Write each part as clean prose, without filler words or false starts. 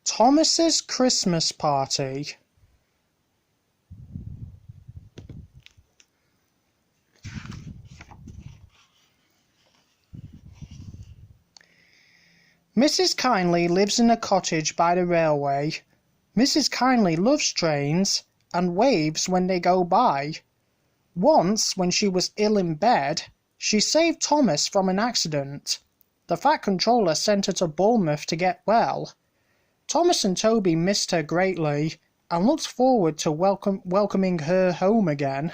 Thomas's Christmas Party. Mrs. Kyndley lives in a cottage by the railway. Mrs. Kyndley loves trains and waves when they go by. Once, when she was ill in bed, she saved Thomas from an accident. The Fat Controller sent her to Bournemouth to get well. Thomas and Toby missed her greatly and looked forward to welcoming her home again.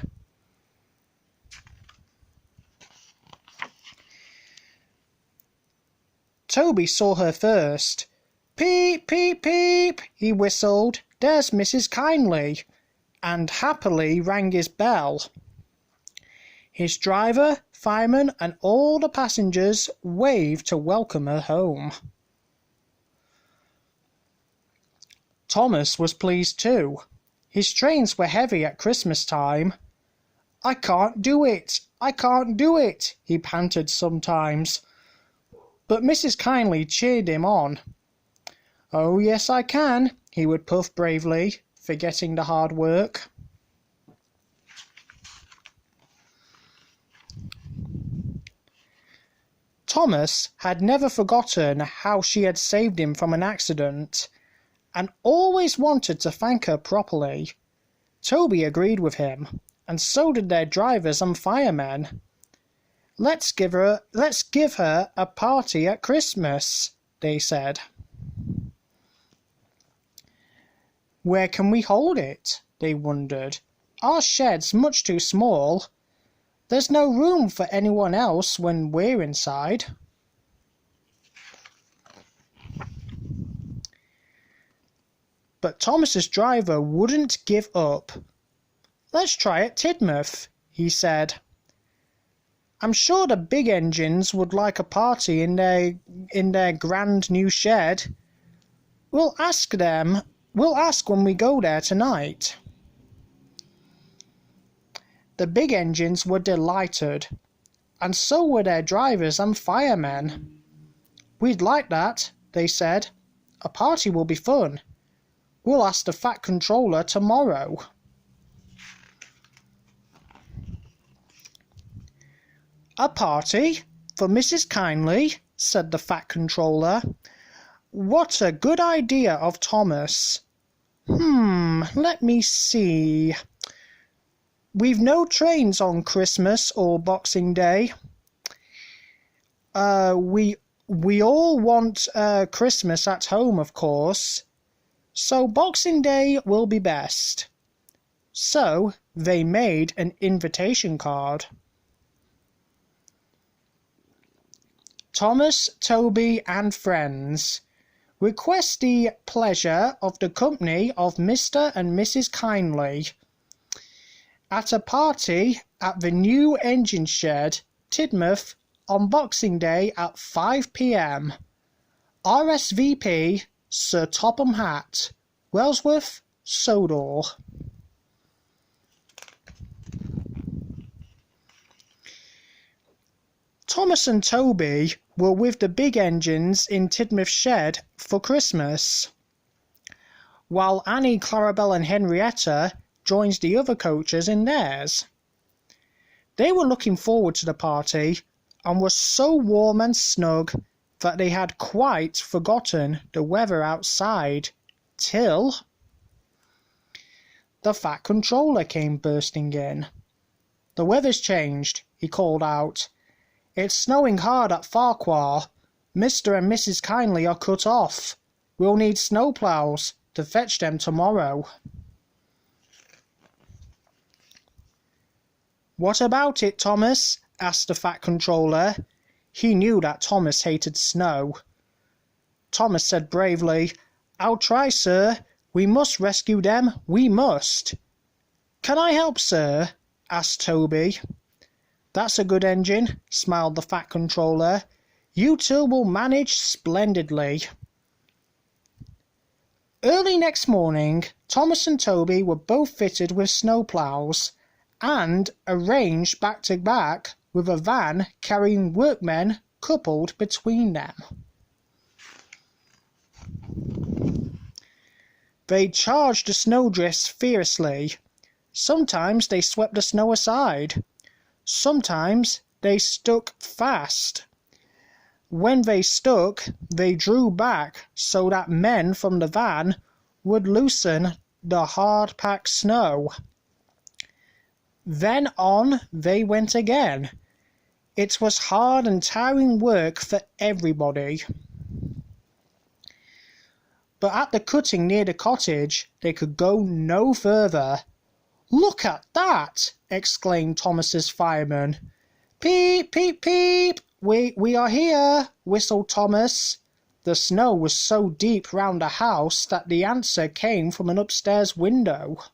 Toby saw her first. "Peep, peep, peep," he whistled. "There's Mrs. Kyndley," and happily rang his bell. His driver, fireman, and all the passengers waved to welcome her home. Thomas was pleased too. His trains were heavy at Christmas time. "I can't do it, I can't do it," he panted sometimes. But Mrs. Kyndley cheered him on. "Oh, yes, I can," he would puff bravely, forgetting the hard work. Thomas had never forgotten how she had saved him from an accident, and always wanted to thank her properly. Toby agreed with him, and so did their drivers and firemen. Let's give her a party at Christmas," they said. "Where can we hold it?" they wondered. "Our shed's much too small. There's no room for anyone else when we're inside." But Thomas's driver wouldn't give up. "Let's try at Tidmouth," he said. "I'm sure the big engines would like a party in their grand new shed. We'll ask when we go there tonight." The big engines were delighted, and so were their drivers and firemen. "We'd like that," they said. "A party will be fun. We'll ask the Fat Controller tomorrow." "A party for Mrs. Kyndley," said the Fat Controller. "What a good idea of Thomas. Let me see. We've no trains on Christmas or Boxing Day. We all want Christmas at home, of course, so Boxing Day will be best." So they made an invitation card. Thomas, Toby, and friends request the pleasure of the company of Mr. and Mrs. Kyndley at a party at the new engine shed, Tidmouth, on Boxing Day at 5 p.m. RSVP Sir Topham Hatt, Wellsworth, Sodor. Thomas and Toby were with the big engines in Tidmouth Shed for Christmas, while Annie, Clarabelle and Henrietta joined the other coaches in theirs. They were looking forward to the party and were so warm and snug that they had quite forgotten the weather outside till the Fat Controller came bursting in. "The weather's changed," he called out. "It's snowing hard at Farquhar. Mr. and Mrs. Kyndley are cut off. We'll need snowplows to fetch them tomorrow." "What about it, Thomas?" asked the Fat Controller. He knew that Thomas hated snow. Thomas said bravely, "I'll try, sir. We must rescue them, we must." "Can I help, sir?" asked Toby. "That's a good engine," smiled the Fat Controller. "You two will manage splendidly." Early next morning, Thomas and Toby were both fitted with snowplows and arranged back to back with a van carrying workmen coupled between them. They charged the snowdrifts fiercely. Sometimes they swept the snow aside. Sometimes they stuck fast. When they stuck, they drew back so that men from the van would loosen the hard-packed snow. Then on they went again. It was hard and tiring work for everybody. But at the cutting near the cottage, they could go no further. "Look at that!" exclaimed Thomas's fireman. "Peep, peep, peep! We are here!" whistled Thomas. The snow was so deep round the house that the answer came from an upstairs window.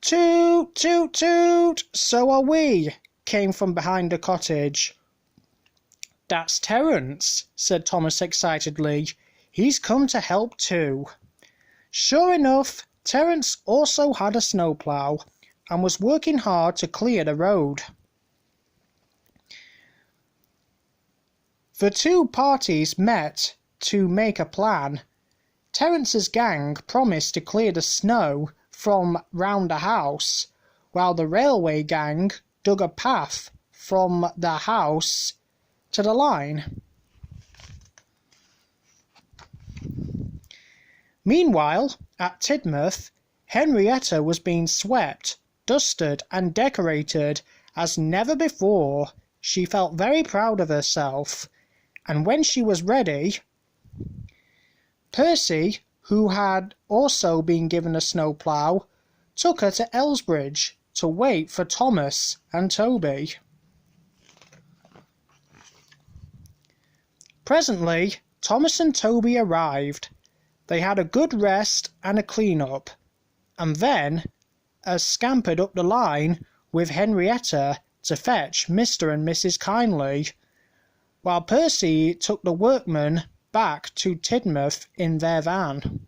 "Toot, toot, toot! So are we!" came from behind the cottage. "That's Terence," said Thomas excitedly. "He's come to help too." Sure enough, Terence also had a snowplough and was working hard to clear the road. The two parties met to make a plan. Terence's gang promised to clear the snow from round the house, while the railway gang dug a path from the house to the line. Meanwhile, at Tidmouth, Henrietta was being swept, dusted and decorated as never before. She felt very proud of herself, and when she was ready, Percy, who had also been given a snowplough, took her to Elsbridge to wait for Thomas and Toby. Presently, Thomas and Toby arrived. They had a good rest and a clean-up, and then scampered up the line with Henrietta to fetch Mr. and Mrs. Kyndley, while Percy took the workmen back to Tidmouth in their van.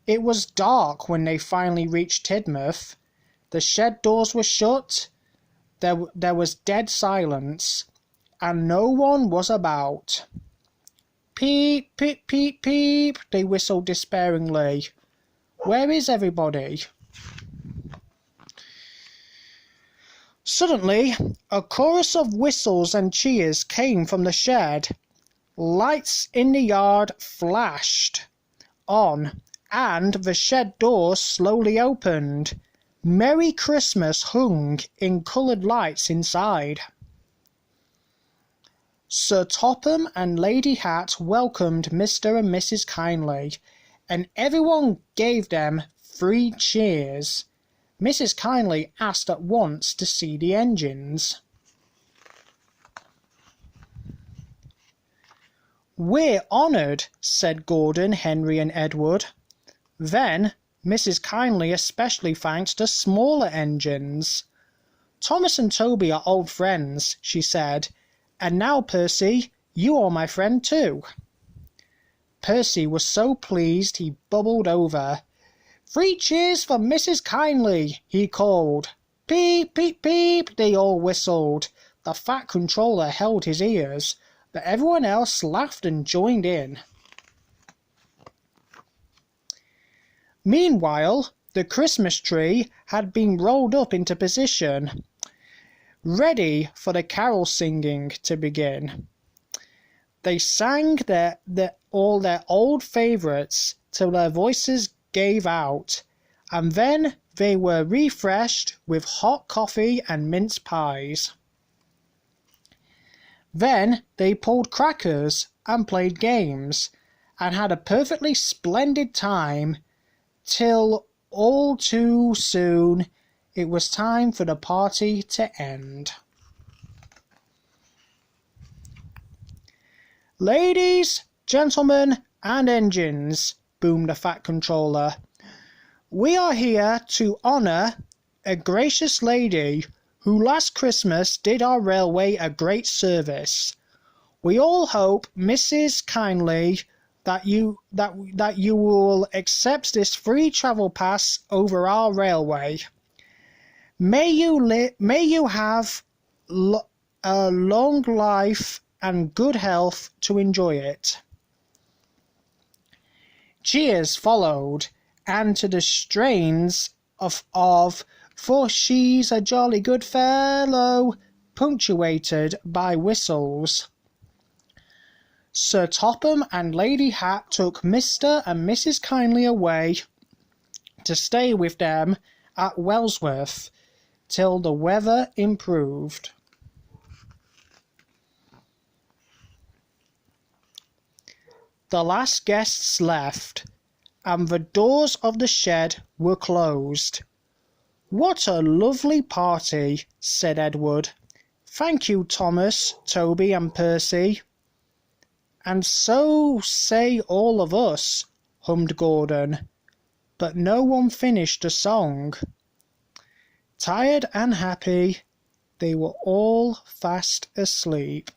It was dark when they finally reached Tidmouth. The shed doors were shut, there was dead silence, and no one was about. "Peep, peep, peep, peep," they whistled despairingly. "Where is everybody?" Suddenly, a chorus of whistles and cheers came from the shed. Lights in the yard flashed on, and the shed doors slowly opened. Merry Christmas hung in coloured lights inside. Sir Topham and Lady Hat welcomed Mr. and Mrs. Kyndley, and everyone gave them 3 cheers. Mrs. Kyndley asked at once to see the engines. "We're honoured," said Gordon, Henry and Edward. Then Mrs. Kyndley especially thanked the smaller engines. "Thomas and Toby are old friends," she said, "and now, Percy, you are my friend too." Percy was so pleased he bubbled over. "3 cheers for Mrs. Kyndley," he called. "Peep, peep, peep," they all whistled. The Fat Controller held his ears, but everyone else laughed and joined in. Meanwhile, the Christmas tree had been rolled up into position, ready for the carol singing to begin. They sang all their old favourites till their voices gave out, and then they were refreshed with hot coffee and mince pies. Then they pulled crackers and played games, and had a perfectly splendid time, till all too soon it was time for the party to end. "Ladies, gentlemen, and engines," boomed the Fat Controller, "we are here to honour a gracious lady who last Christmas did our railway a great service. We all hope, Mrs. Kyndley, that you will accept this free travel pass over our railway. May you have a long life and good health to enjoy it. Cheers followed, and to the strains of For she's a jolly good fellow, punctuated by whistles. Sir Topham and Lady Hat took Mr. and Mrs. Kyndley away to stay with them at Wellsworth till the weather improved. The last guests left, and the doors of the shed were closed. "What a lovely party," said Edward. "Thank you, Thomas, Toby, and Percy." "And so say all of us," hummed Gordon, but no one finished a song. Tired and happy, they were all fast asleep.